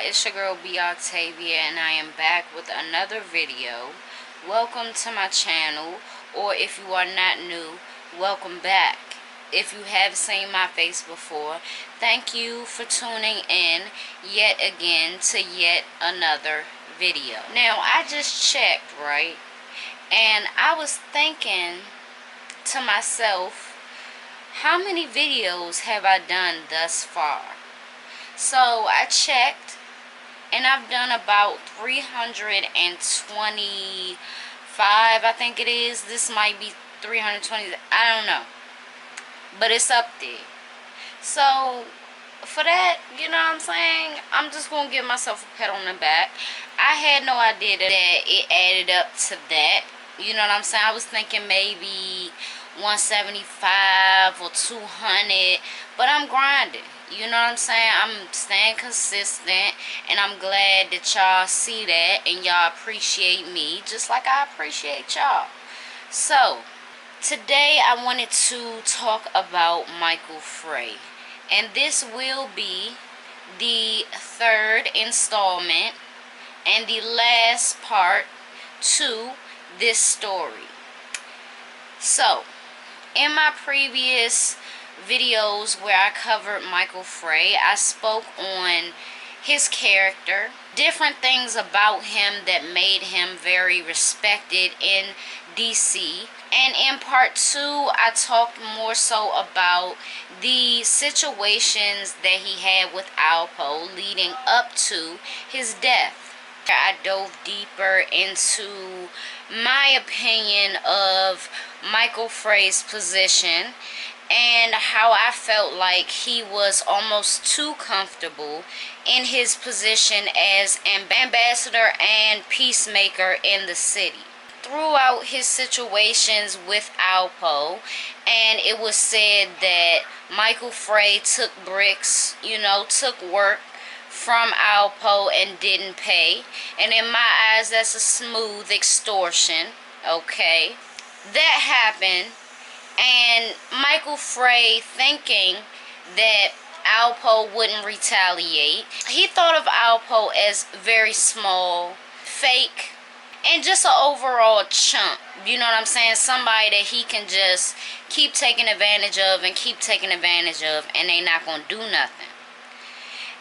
it's your girl Octavia, and I am back with another video. Welcome to my channel, or if you are not new, welcome back. If you have seen my face before, thank you for tuning in yet again to yet another video. Now, I just checked, right? And I was thinking to myself, how many videos have I done thus far? So I checked, and I've done about 325, I think it is. This might be 320, I don't know. But it's up there. So for that, you know what I'm saying, I'm just going to give myself a pat on the back. I had no idea that it added up to that. You know what I'm saying? I was thinking maybe 175 or 200, but I'm grinding. You know what I'm saying? I'm staying consistent, and I'm glad that y'all see that and y'all appreciate me just like I appreciate y'all. So today I wanted to talk about Michael Fray, and this will be the third installment and the last part to this story. So in my previous videos where I covered Michael Fray, I spoke on his character, different things about him that made him very respected in DC. And in part 2, I talked more so about the situations that he had with Alpo leading up to his death. I dove deeper into my opinion of Michael Fray's position and how I felt like he was almost too comfortable in his position as ambassador and peacemaker in the city. Throughout his situations with Alpo, and it was said that Michael Fray took bricks, took work from Alpo and didn't pay. And in my eyes, that's a smooth extortion, okay? That happened. And Michael Fray, thinking that Alpo wouldn't retaliate, he thought of Alpo as very small, fake, and just an overall chump. You know what I'm saying? Somebody that he can just keep taking advantage of and keep taking advantage of, and they not going to do nothing.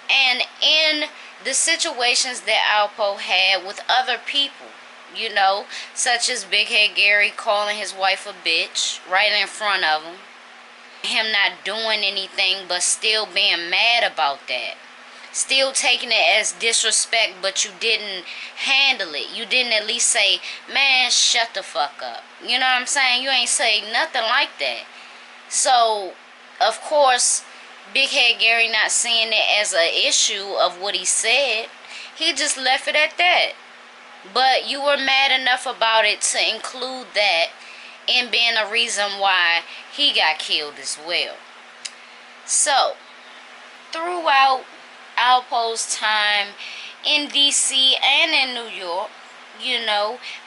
And in the situations that Alpo had with other people, such as Big Head Gary calling his wife a bitch right in front of him not doing anything but still being mad about that, still taking it as disrespect, but you didn't handle it. You didn't at least say, man, shut the fuck up. You know what I'm saying? You ain't say nothing like that. So, of course, Big Head Gary not seeing it as an issue of what he said, he just left it at that. But you were mad enough about it to include that in being a reason why he got killed as well. So, throughout Alpo's time in DC and in New York,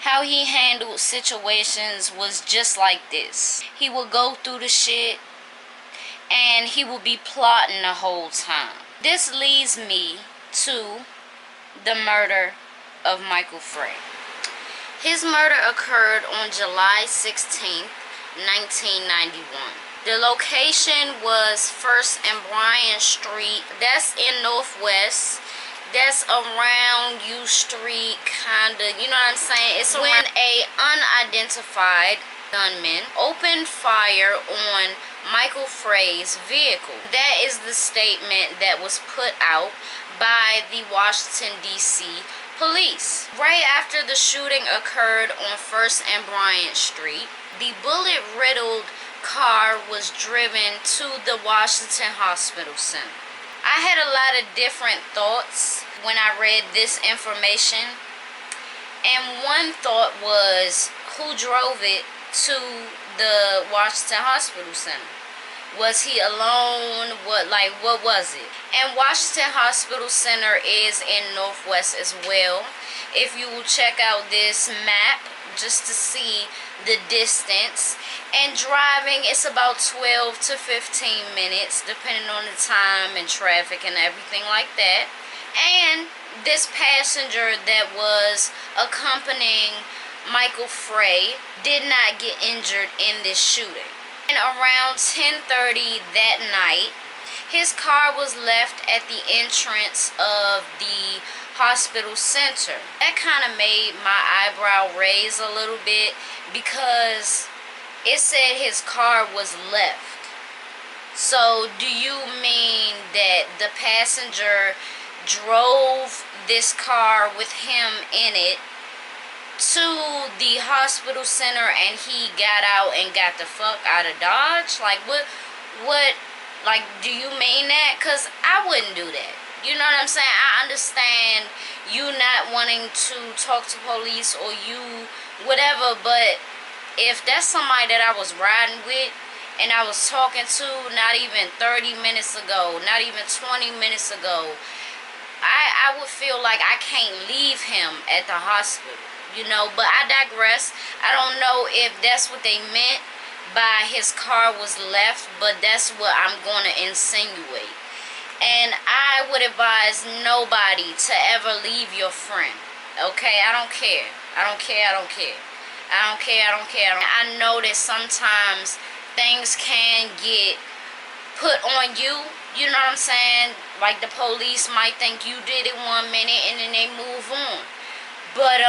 how he handled situations was just like this. He would go through the shit, and he will be plotting the whole time. This leads me to the murder of Michael Fray. His murder occurred on July 16th, 1991. The location was 1st and Bryant Street. That's in Northwest. That's around U Street, kinda. You know what I'm saying? It's when a unidentified gunman opened fire on Michael Fray's vehicle. That is the statement that was put out by the Washington, D.C. police. Right after the shooting occurred on 1st and Bryant Street, the bullet-riddled car was driven to the Washington Hospital Center. I had a lot of different thoughts when I read this information, and one thought was, who drove it to the Washington Hospital Center? Was he alone? What was it? And Washington Hospital Center is in Northwest as well. If you will check out this map just to see the distance, and driving, it's about 12 to 15 minutes depending on the time and traffic and everything like that. And this passenger that was accompanying Michael Fray did not get injured in this shooting. And around 10:30 that night, his car was left at the entrance of the hospital center. That kind of made my eyebrow raise a little bit because it said his car was left. So do you mean that the passenger drove this car with him in it to the hospital center and he got out and got the fuck out of Dodge? Like, what, like, do you mean that? Because I wouldn't do that. You know what I'm saying? I understand you not wanting to talk to police or you whatever, but if that's somebody that I was riding with and I was talking to not even 30 minutes ago, not even 20 minutes ago, I would feel like I can't leave him at the hospital, you know. But I digress. I don't know if that's what they meant by his car was left, but that's what I'm going to insinuate. And I would advise nobody to ever leave your friend. Okay? I don't care. I don't care. I don't care. I don't care. I don't care. I know that sometimes things can get put on you. You know what I'm saying? Like the police might think you did it 1 minute and then they move on. But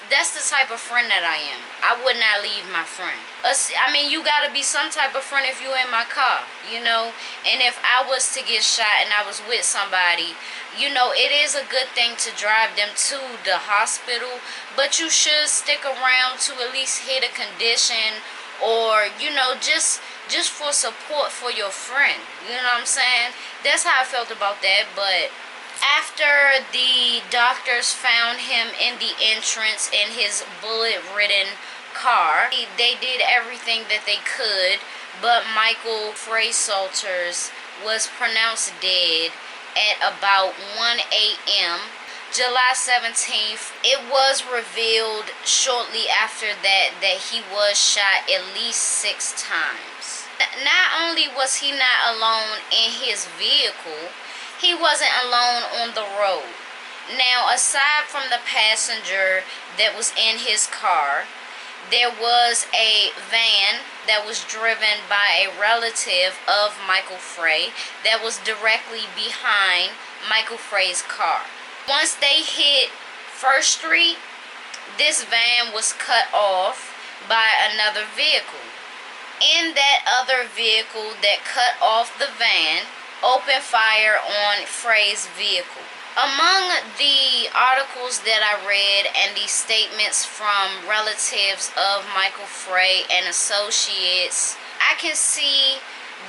that's the type of friend that I am. I would not leave my friend. I mean, you gotta be some type of friend if you're in my car, you know. And if I was to get shot and I was with somebody, you know, it is a good thing to drive them to the hospital, but you should stick around to at least hit a condition, or you know, just for support for your friend. You know what I'm saying? That's how I felt about that. But after the doctors found him in the entrance in his bullet-ridden car, they did everything that they could, but Michael Fray Salters was pronounced dead at about 1 a.m. July 17th. It was revealed shortly after that he was shot at least 6 times. Not only was he not alone in his vehicle, he wasn't alone on the road. Now, aside from the passenger that was in his car, there was a van that was driven by a relative of Michael Fray that was directly behind Michael Fray's car. Once they hit First Street, this van was cut off by another vehicle. In that other vehicle that cut off the van, opened fire on Frey's vehicle. Among the articles that I read and the statements from relatives of Michael Fray and associates, I can see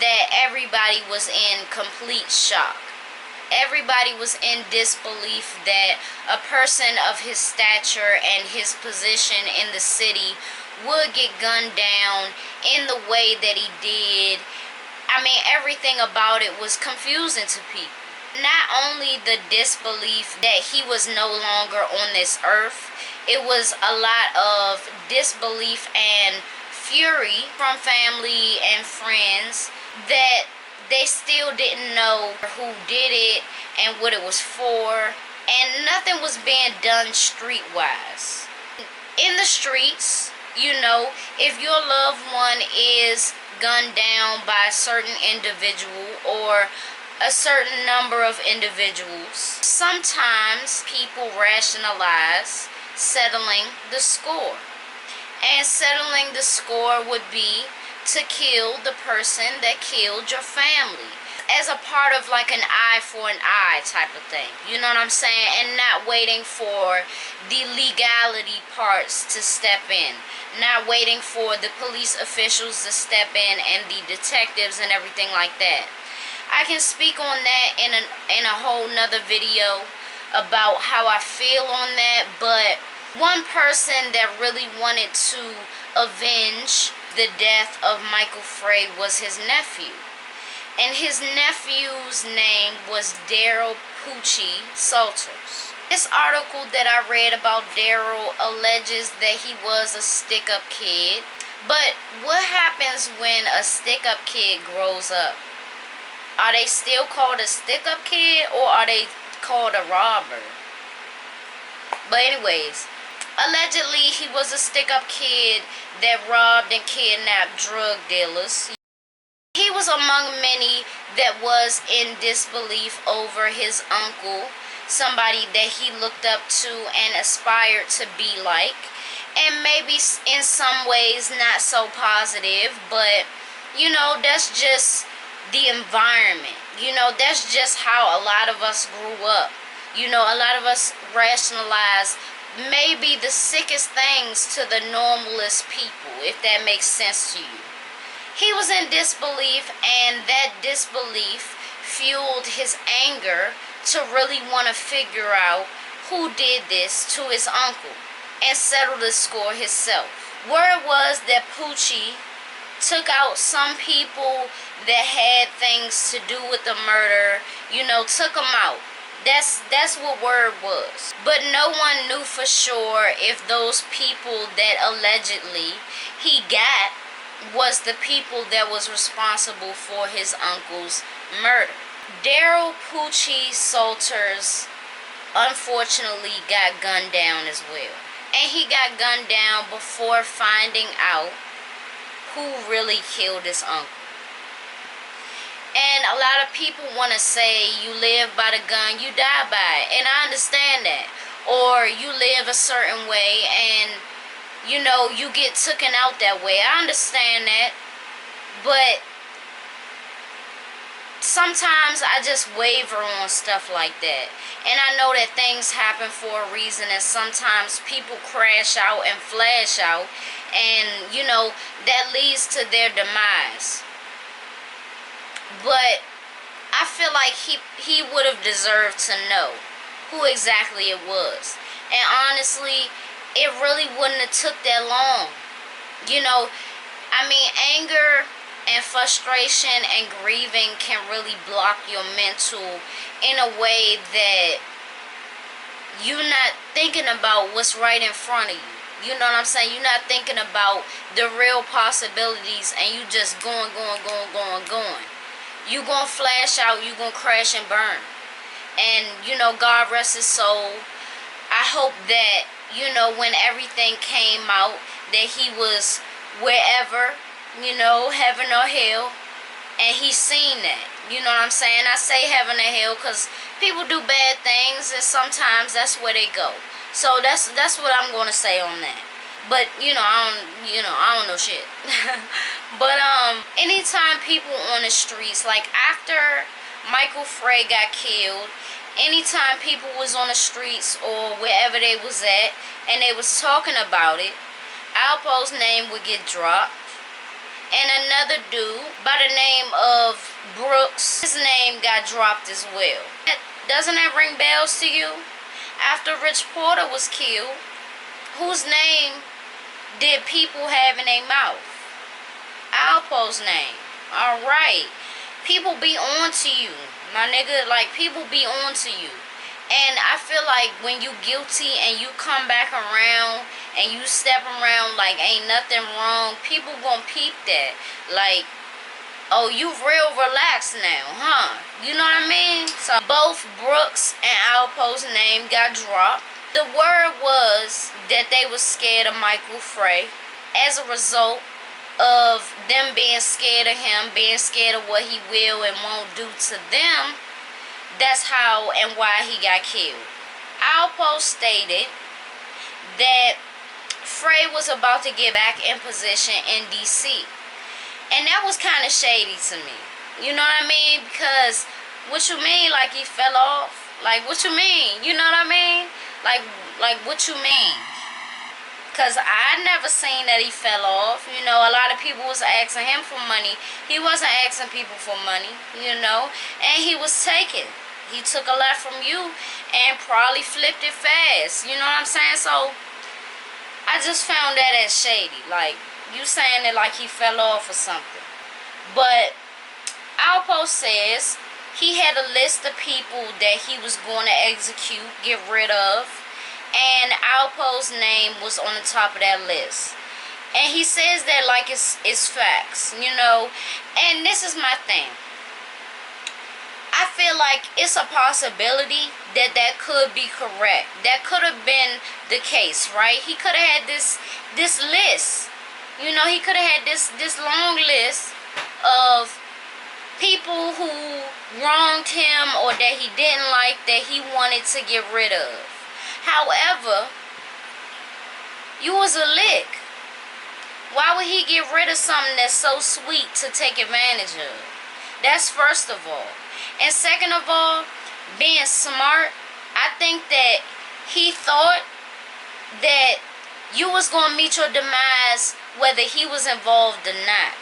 that everybody was in complete shock. Everybody was in disbelief that a person of his stature and his position in the city would get gunned down in the way that he did. I mean, everything about it was confusing to people. Not only the disbelief that he was no longer on this earth, it was a lot of disbelief and fury from family and friends that they still didn't know who did it and what it was for, and nothing was being done streetwise. In the streets, you know, if your loved one is gunned down by a certain individual or a certain number of individuals, sometimes people rationalize settling the score. And settling the score would be to kill the person that killed your family, as a part of like an eye for an eye type of thing. You know what I'm saying? And not waiting for the legality parts to step in. Not waiting for the police officials to step in and the detectives and everything like that. I can speak on that in a whole nother video about how I feel on that, but one person that really wanted to avenge the death of Michael Fray was his nephew. And his nephew's name was Salters. This article that I read about Daryl alleges that he was a stick-up kid. But what happens when a stick-up kid grows up? Are they still called a stick-up kid, or are they called a robber. But anyways, allegedly he was a stick-up kid that robbed and kidnapped drug dealers. He was among many that was in disbelief over his uncle, somebody that he looked up to and aspired to be like. And maybe in some ways not so positive, but you know, that's just the environment. You know, that's just how a lot of us grew up. You know, a lot of us rationalize maybe the sickest things to the normalest people, if that makes sense to you. He was in disbelief, and that disbelief fueled his anger to really want to figure out who did this to his uncle and settle the score himself. Word was that Poochie took out some people that had things to do with the murder, you know, took them out. That's what word was. But no one knew for sure if those people that allegedly he got was the people that was responsible for his uncle's murder. Daryl Poochie Salters unfortunately got gunned down as well. And he got gunned down before finding out who really killed his uncle. And a lot of people want to say you live by the gun, you die by it. And I understand that. Or you live a certain way and, you know, you get taken out that way. I understand that. But sometimes I just waver on stuff like that. And I know that things happen for a reason, and sometimes people crash out and flash out, and you know, that leads to their demise. But I feel like he would have deserved to know who exactly it was. And honestly, it really wouldn't have took that long. You know, I mean, anger and frustration and grieving can really block your mental in a way that you're not thinking about what's right in front of you. You know what I'm saying? You're not thinking about the real possibilities, and you just going. You gonna flash out, you gonna crash and burn. And, you know, God rest his soul. I hope that, you know, when everything came out, that he was wherever, you know, heaven or hell, and he seen that. You know what I'm saying? I say heaven or hell because people do bad things, and sometimes that's where they go. So that's what I'm going to say on that. But I don't know shit. But anytime people on the streets, like after Michael Fray got killed, anytime people was on the streets or wherever they was at and they was talking about it, Alpo's name would get dropped. And another dude by the name of Brooks, his name got dropped as well. Doesn't that ring bells to you? After Rich Porter was killed, whose name did people have in their mouth? Alpo's name. Alright. People be on to you, my nigga. Like, people be on to you. And I feel like when you guilty and you come back around and you step around like ain't nothing wrong, people gonna peep that. Like, oh, you real relaxed now, huh? You know what I mean? So both Brooks and Alpo's name got dropped. The word was that they was scared of Michael Fray as a result of them being scared of him, being scared of what he will and won't do to them. That's how and why he got killed. Alpo stated that Frey was about to get back in position in D.C. And that was kind of shady to me. You know what I mean? Because what you mean? Like he fell off? Like what you mean? You know what I mean? Like what you mean? Because I never seen that he fell off. You know, a lot of people was asking him for money. He wasn't asking people for money, you know. And he was taking. He took a lot from you and probably flipped it fast. You know what I'm saying? So, I just found that as shady. Like, you saying it like he fell off or something. But, Alpo says he had a list of people that he was going to execute, get rid of. And Alpo's name was on the top of that list. And he says that like it's facts, you know. And this is my thing. I feel like it's a possibility that that could be correct. That could have been the case, right? He could have had this list. You know, he could have had this long list of people who wronged him or that he didn't like, that he wanted to get rid of. However, you was a lick. Why would he get rid of something that's so sweet to take advantage of? That's first of all. And second of all, being smart, I think that he thought that you was going to meet your demise whether he was involved or not.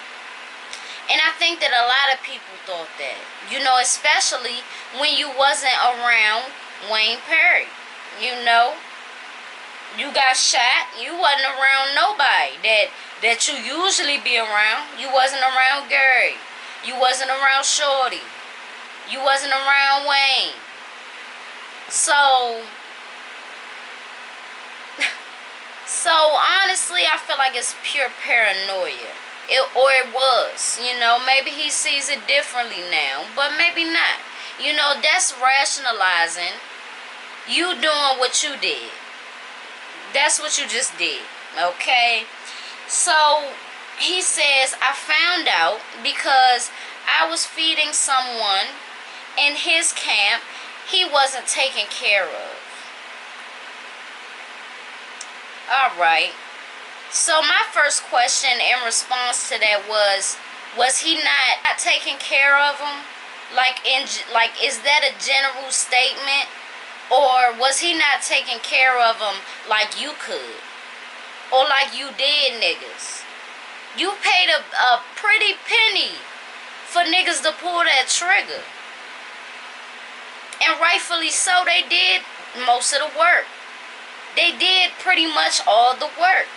And I think that a lot of people thought that. You know, especially when you wasn't around Wayne Perry. You know, you got shot, you wasn't around nobody that you usually be around. You wasn't around Gary. You wasn't around Shorty. You wasn't around Wayne. So honestly, I feel like it's pure paranoia. It was, you know, maybe he sees it differently now, but maybe not. You know, that's rationalizing you doing what you did. That's what you just did, okay? So he says, I found out because I was feeding someone in his camp he wasn't taken care of. Alright. So my first question in response to that was he not taking care of him? Like, is that a general statement? Or was he not taking care of him like you could? Or like you did niggas? You paid a pretty penny for niggas to pull that trigger. And rightfully so, they did most of the work. They did pretty much all the work.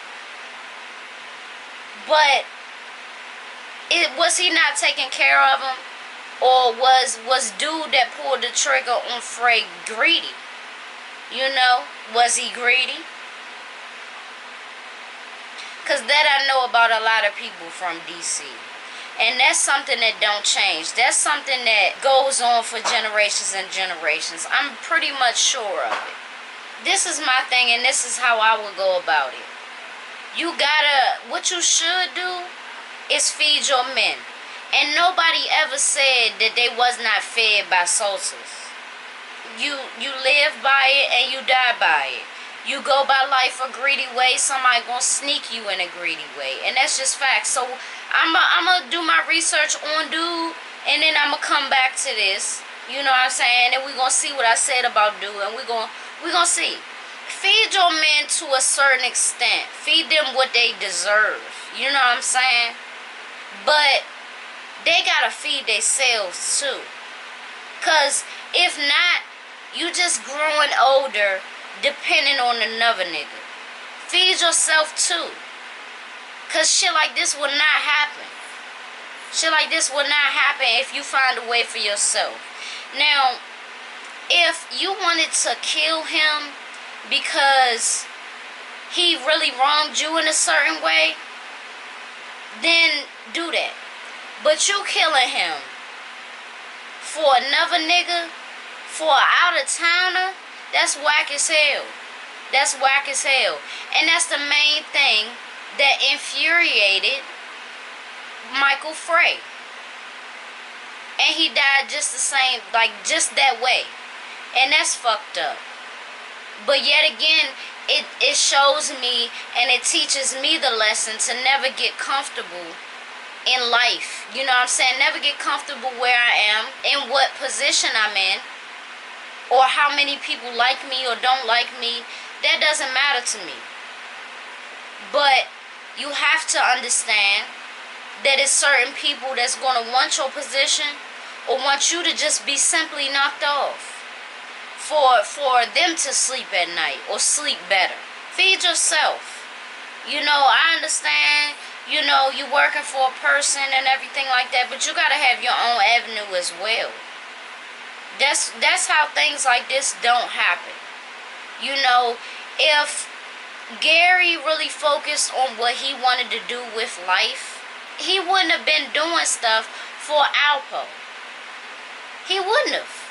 But was he not taking care of him? Or was dude that pulled the trigger on Frey greedy? You know, was he greedy? Because that I know about a lot of people from DC. And that's something that don't change. That's something that goes on for generations and generations. I'm pretty much sure of it. This is my thing, and this is how I would go about it. You gotta, what you should do is feed your men. And nobody ever said that they was not fed by Salters. You live by it and you die by it. You go by life a greedy way, somebody gonna sneak you in a greedy way. And that's just facts. So I'm gonna do my research on dude, and then I'm gonna come back to this. You know what I'm saying? And we're gonna see what I said about dude, and we're gonna see. Feed your men to a certain extent. Feed them what they deserve. You know what I'm saying? But they gotta feed themselves too. Cause if not, you just growing older depending on another nigga. Feed yourself too. Cause shit like this will not happen. Shit like this will not happen if you find a way for yourself. Now, if you wanted to kill him because he really wronged you in a certain way, then do that. But you killing him for another nigga, for an out-of-towner, that's whack as hell. That's whack as hell. And that's the main thing that infuriated Michael Fray. And he died just the same, like just that way. And that's fucked up. But yet again, it shows me and it teaches me the lesson to never get comfortable in life. You know what I'm saying? Never get comfortable where I am, in what position I'm in, or how many people like me or don't like me. That doesn't matter to me. But you have to understand that it's certain people that's going to want your position or want you to just be simply knocked off for them to sleep at night or sleep better. Feed yourself. You know, I understand, you know, you're working for a person and everything like that, but you got to have your own avenue as well. That's how things like this don't happen. You know, if Gary really focused on what he wanted to do with life, he wouldn't have been doing stuff for Alpo. He wouldn't have.